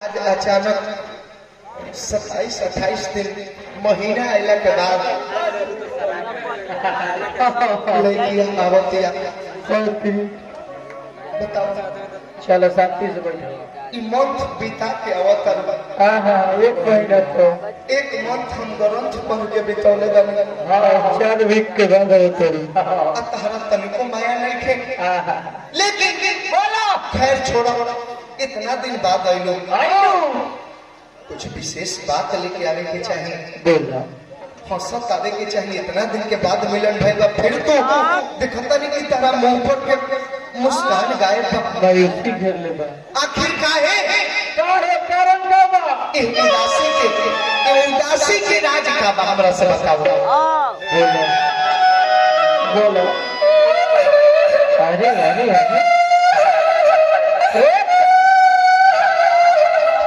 आज अचानक 27-28 दिन महीना आइला के बाद लड़कियां आवतिया बताओ। चलो शांति से बैठो। ई मंथ बिता के अवतर एक महीना तो एक मंथ हम ग्रंथ पढ़ के बितौले बने। 4 वीक के बाद उतरी तहरा तनिको माया नहीं थे लेकिन बोलो खैर छोड़ो। इतना दिन बाद आइलो कुछ विशेष बात लेके आने के चाहिए। बोला हंसत आवे के चाहिए। इतना दिन के बाद मिलन भइल फिर तो दिखता नहीं कि तारा मुंह पर के मुस्कान गायब बा। मायूसी घेर ले बा। आखिर काहे कारण का बा? उदासी के राज का बा हमरा से बताओ। बोलो बोलो। अरे अरे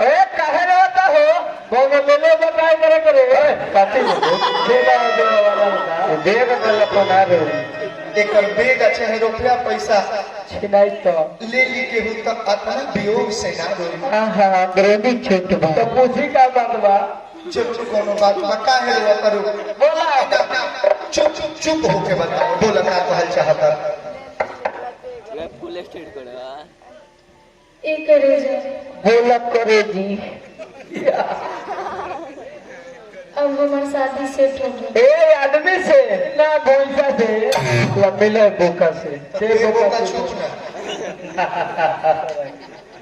अरे काहे रहता हो? बोलो बोलो बताए करे करे काटी देला वाला बता देख कर अपना रे एकर बेग चाहे रुपया पैसा छिनाई तो ले ली के हूं तक अपना वियोग से ना रोई। हां ग्रेडी छूट बा तो पूछी का बात बा। चुप कोनो बात ना काहे रो करू। बोला चुप चुप चुप होके बताओ। बोला का कहल चाहता फुल स्टेट करो। एक करे जा बोला करे जी। अब हमारी शादी सेट हो गई। ए आदमी से ना भैंसा से मिले बोका से बेगों का चुप ना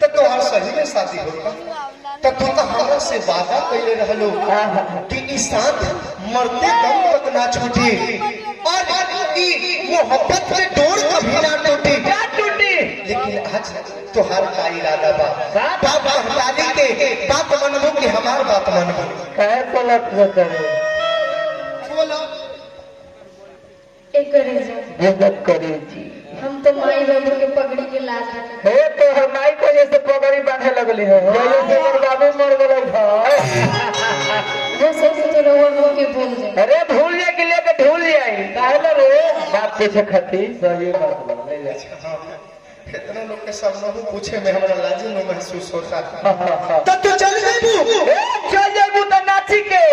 तो तोहार सही में शादी होगा तो तू तो हमरा से वादा कैले रहलो कि ई साथ मरते दम तक ना छूटी और ई मोहब्बत के डोर कभी ना टूटी। क्या टूटी? लेकिन आज तोहार का इरादा बा बाप महतारी के बात मनबो कि हमार बात मनबो। काहे पलट करे? बोलो एक करे जा बोलत करे जी। हम तो माई बाबू के पगड़ी के लाज रखे। हे तो हमारी को जैसे पगड़ी बांधे लगली है जैसे मेरे बाबू मर गए वो सब तो रहुआ के भूल जाए। अरे भूल जाए कि लेके ढूल जाए काहे रे बात पूछे खाती सही बात बोल ले जा। इतना लोग के सामने पूछे में हमरा लाजिम महसूस होता था। तो तू चल जाबू चल जाबू तो नाची के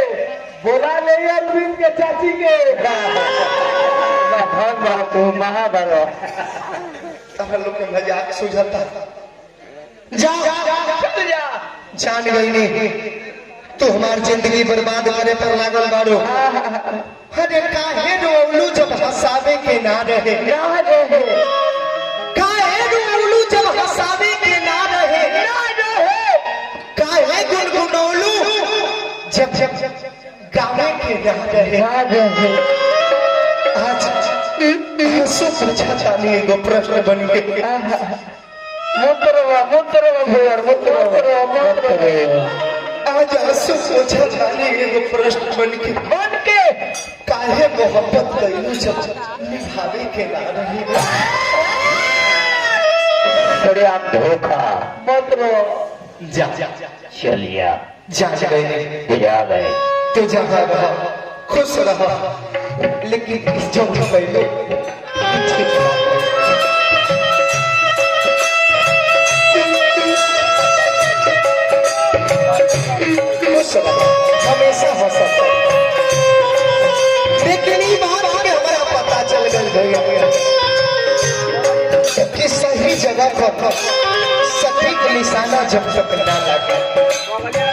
बोला ले अरविंद के चाची के भगवान तू महाभारत तारा लोग के मजाक सुझाता। जा चल जा जान गई नहीं तू हमार जिंदगी बर्बाद करे पर लागल बारो। अरे काहे रोलू जब हंसावे के ना रहे ना रहे काहे रोलू जब हंसावे के ना रहे काहे गुनगुनौलू जब जब गावे के ना रहे। आज आंसू पूछा जानी एगो प्रश्न बन के आज आंसू पूछा जानी एगो प्रश्न बन के काहे मोहब्बत कइलू जब निभावे के ना रही। अरे आप धोखा मत रो जा चलिया जा गए जा गए तू जहाँ रहा खुश रहा लेकिन इस जो पहले खुश रहा हमेशा हो सकता। लेकिन ये बात के हमारा पता चल गया कि सही जगह पर सटीक निशाना जब तक ना लगे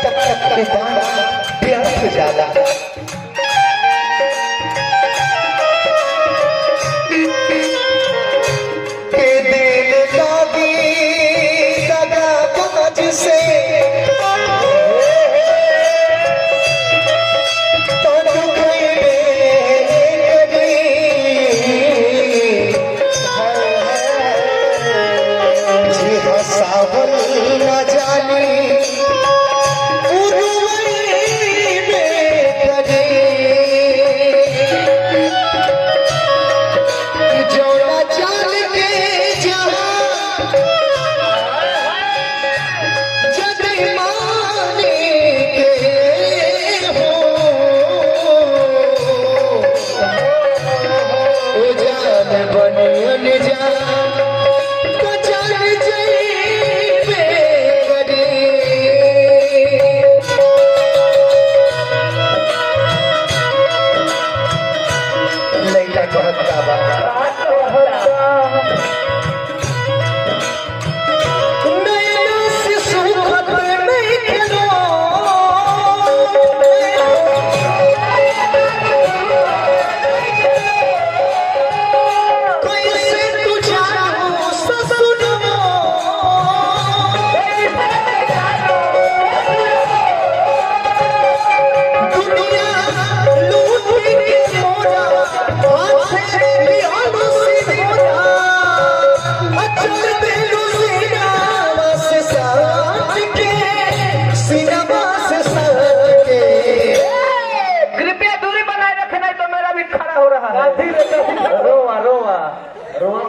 तब तक बात व्यर्थ ज्यादा।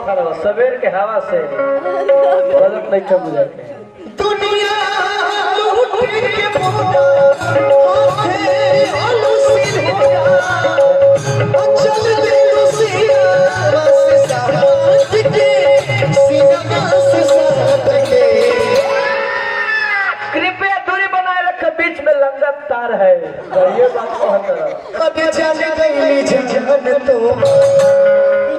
खड़ा सवेर के हवा से गलत नहीं कर बुझाते दुनिया लूट के बोला हाथे अलूसिल हो जा चल दे लुसिया बस साथ के सीना से साथ के कृपया दूरी बनाए रख बीच में लंगत तार है ये बात कहता अब जान गई जान तो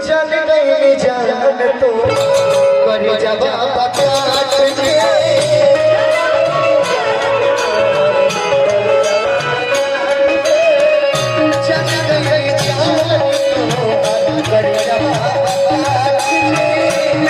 जान गई जान तो कर जवाब काट के जान गई जान तो कर जवाब काट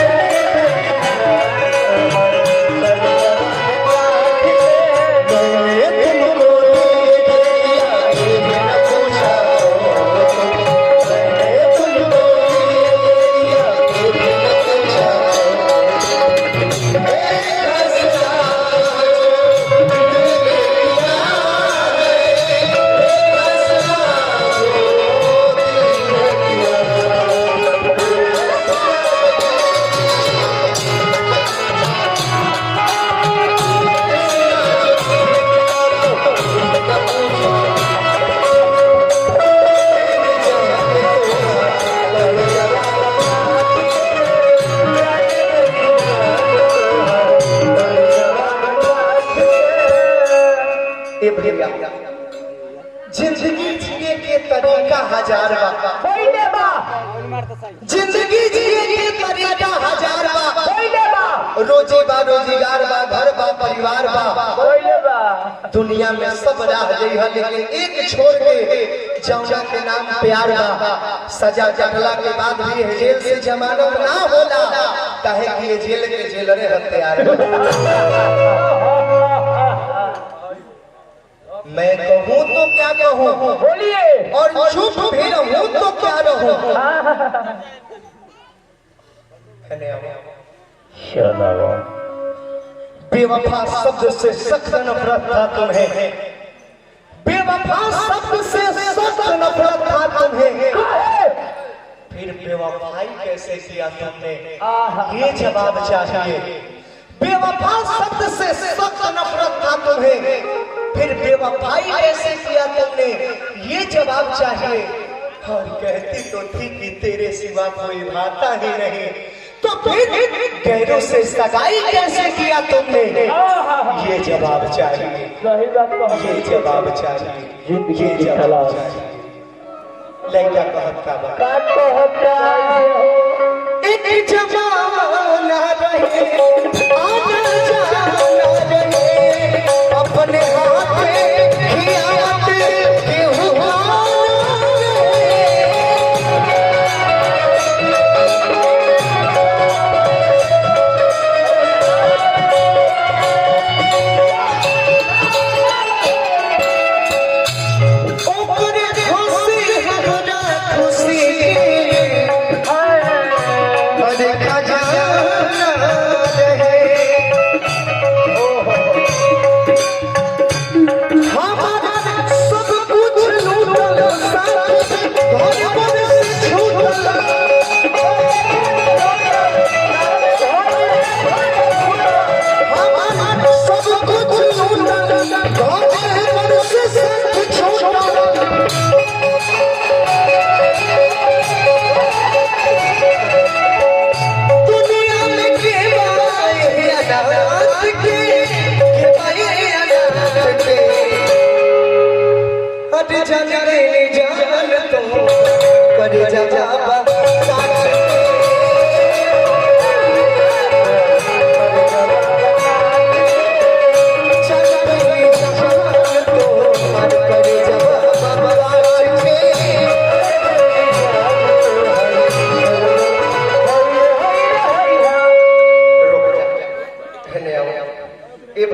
जिंदगी जिए के तरीका हजार बा जिंदगी जिए के तरीका हजार बा रोजी बा रोजगार बा घर बा परिवार बा दुनिया में सब राह गई है लेकिन एक छोड़ के जौना के नाम प्यार बा सजा जगला के बाद भी जेल से जमानत ना होला काहे कि ये जेल के जेलरे हत्यार मैं कहूँ तो क्या कहूँ बोलिए और चुप भी रहूँ तो क्या रहूँ बेवफा शब्द से सख्त नफरत था तुम्हें बेवफा शब्द से सख्त नफरत था तुम्हें फिर बेवफाई कैसे किया तुमने ये जवाब चाहिए बेवफा शब्द से सख्त नफरत था तुम्हें फिर बेवफाई कैसे किया तुमने ये जवाब चाहिए और कहती तो थी कि तेरे सिवा कोई भाता ही नहीं तो फिर गैरों से सगाई कैसे किया तुमने ये जवाब चाहिए सही बात ये जवाब चाहिए ये जवाब चाहिए लैला कहता एक जमाना रहे आना जाना रहे अपने हाथ में खियावत केहू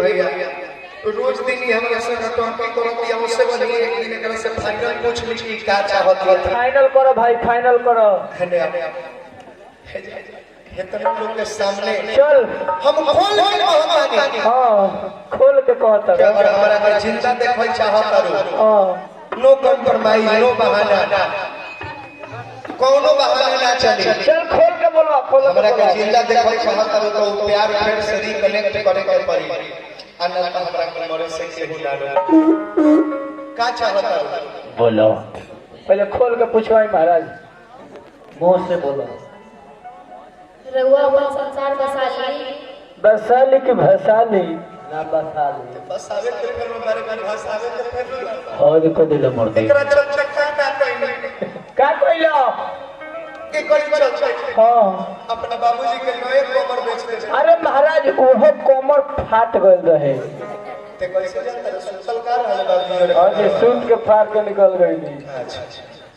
रोज दिन हम ऐसे नटंकी करत या उससे बनी एक दिन एकरा से फाइनल पूछ ली कि का चाहत है फाइनल करो भाई फाइनल करो हेतन लोग के सामने चल हम खोल के कहतानी हां खोल के कहता क्या अगर हमरा के जिंदा देखल चाहत करू हां नो कंप्रोमाइज नो बहाना कोनो बहाना ना चले चल खोल के बोलवा खोल हमरा के जिंदा देखल चाहत हो तो प्यार फिर से रिकनेक्ट करे के पड़ी अन्यथा हमरा के मरे से केहू ना रोक का चाहत हो बोलो पहले खोल के पूछवाई महाराज मुंह से बोलो रउआ अपन संसार बसा ली बसाली की भसाली ना बसाली बस आवे के फिर हमारे घर भाषावे के फिर और को दिल मोड़ दे एकरा चल चक्का का कइले का कइलो के कोई चल चल हां अपना बाबूजी के नए कोमर बेच दे अरे महाराज ओहो कोमर फाट गइल रहे ते कैसे जानता सुतल का रहल बाबूजी और जे सुन के फाड़ के निकल गइली अच्छा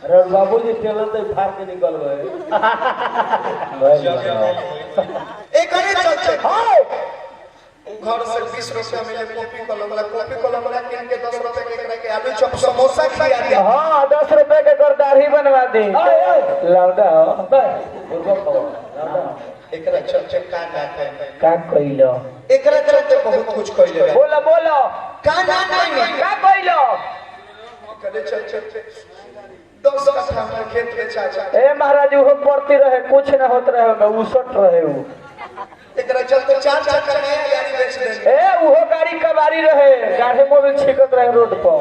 अरे बाबूजी टेलर से फाड़ के निकल गए एक करे चल चल हां घर से 20 रुपया मिले कॉपी कलम वाला किन के 10 रुपए के एकरा के आलू चॉप समोसा खिया दिया हां 10 रुपए के गरदारी बनवा दी लौड़ा बस एकरा चल चल का कइलो एकरा चलते बहुत कुछ कइले बोलो बोलो का ना कइले का कइलो करे चल चल 10 कट्ठा में खेत में चाचा ए महाराज वो पड़ती रहे कुछ ना होत रहे ना उसट रहे वो एकरा चलते 4 चक्का नया गाड़ी बेच दे ए वो गाड़ी कबारी रहे गाढ़े मोबिल छिकत रहे रोड पर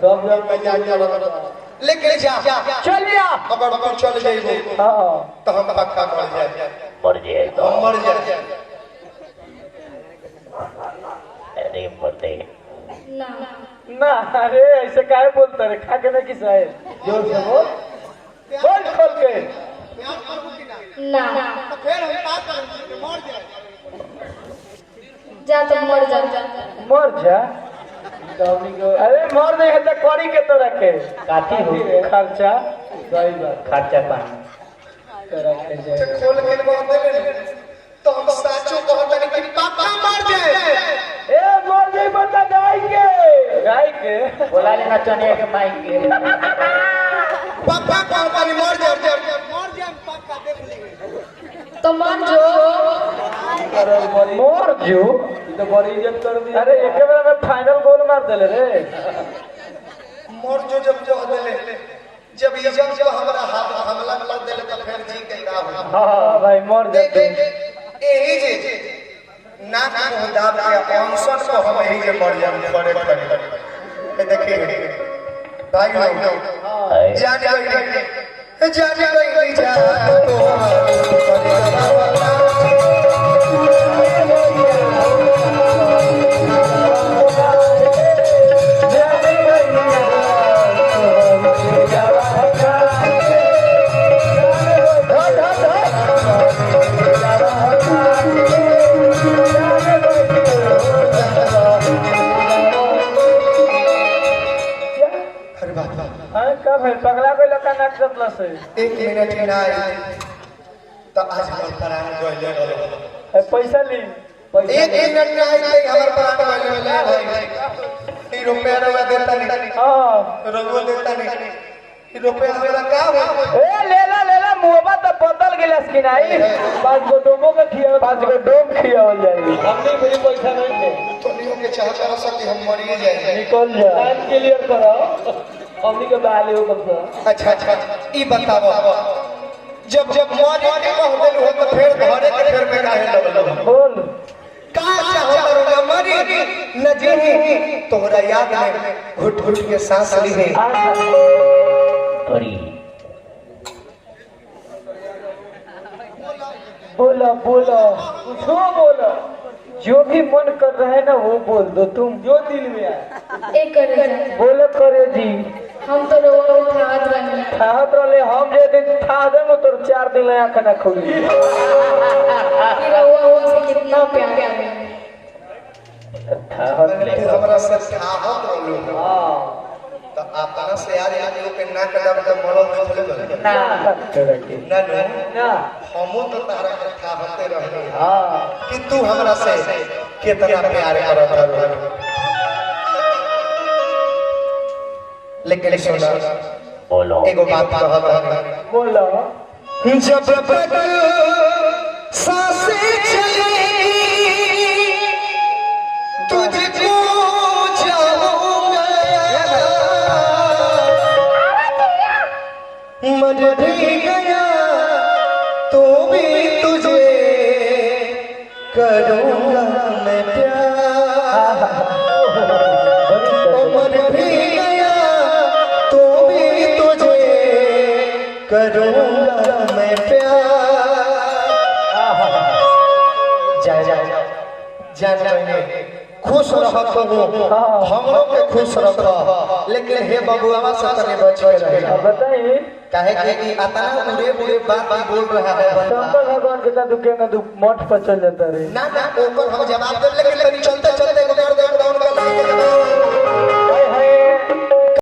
सब जग में जा लेके जा चल जा अगर तू चल जाइबो हां तो हम पक्का मर जाए तो मर जाए अरे मरते ना ना अरे ऐसे काहे बोलता रे खा के ना किस है जोर से बोल खोल के ना तो फिर हम का करेंगे मर जाए जा तो मर जा मर जा अरे मर नहीं है तो करी के तो रखे काटी हो खर्चा सही बात खर्चा पानी तो रखे जाए खोल के बोल दे तो हम साचो कहत है कि पापा मर जाए ए मर नहीं बता गाय के बोला लेना चने के माइक के पापा कहत है मर जाए पापा देख ली तो मर जो मोर जो तो बड़ी इज्जत कर दी अरे एक बार में फाइनल गोल मार देले रे मोर जो जब जो देले जब इज्जत जब हमरा हाथ हमला कर देले तो फिर जी के का हो हां भाई मोर देख जाते एही जे नाक मुंह दाब के ऑनसन को हम एही जे मर जाए पड़े पड़े देखिए भाई लोग जाने गई जा तो पगला कोई लका नाक जतला से 1 मिनट ही ना आई तो आज हमर प्राण गइले रहे पैसा ली 1 मिनट ना आई हमर प्राण गइले रहे ई रुपया रवा देता नहीं हां रवा देता नहीं ई रुपया हमरा का हो ए लेला मुहबा तो बदल गेलस कि नहीं 5 गो डोमो के खिया 5 गो डोम खियावल जाई हमने भी पैसा नहीं थे तोनियों के चाहत रह सकती हम मरिए जाए निकल जा टाइम क्लियर करो हमनी के बाले हो कब अच्छा ई बताओ जब मरे के कह देल हो तो फिर घरे के फिर में काहे लगल बोल का चाहत रह मरी न जीही तोहरा याद में घुट घुट के सांस ली है करी बोलो कुछ बोलो जो भी मन कर रहा है ना वो बोल दो तुम जो दिल में आए एक करे जा बोलो करे जी हम तो रोड उठावत रहनी ठाहत रहे हम जे दिन ठा दे तो 4 दिन आंख ना खुली कि रउआ हमसे कितना प्यार करें ठाहत ले हमरा से चाहत रहलो हां तो अपना से यार लोग के नाक दब के मरल देखले ना करके ना ना हमो तो तारा के चाहते रहलो हां कि तू हमरा से कितना प्यार करत रहो लेकिन सुना बोलो एगो बात कहत बोलो जब तक सांसें चले तुझको चाहूंगा मर भी गया करूंगा मैं प्यार। जा जा जान मैंने खुश रह हम लोग के खुश रख, लेकिन हे बबुआ से तने बच के रहे। बताइए काहे कि इतना बुरे बुरे बात बोल रहा है शंकर भगवान के साथ दुखे में मठ पर चल जाता रे। ना ना ओकर हम जवाब दे, लेकिन चलते चलते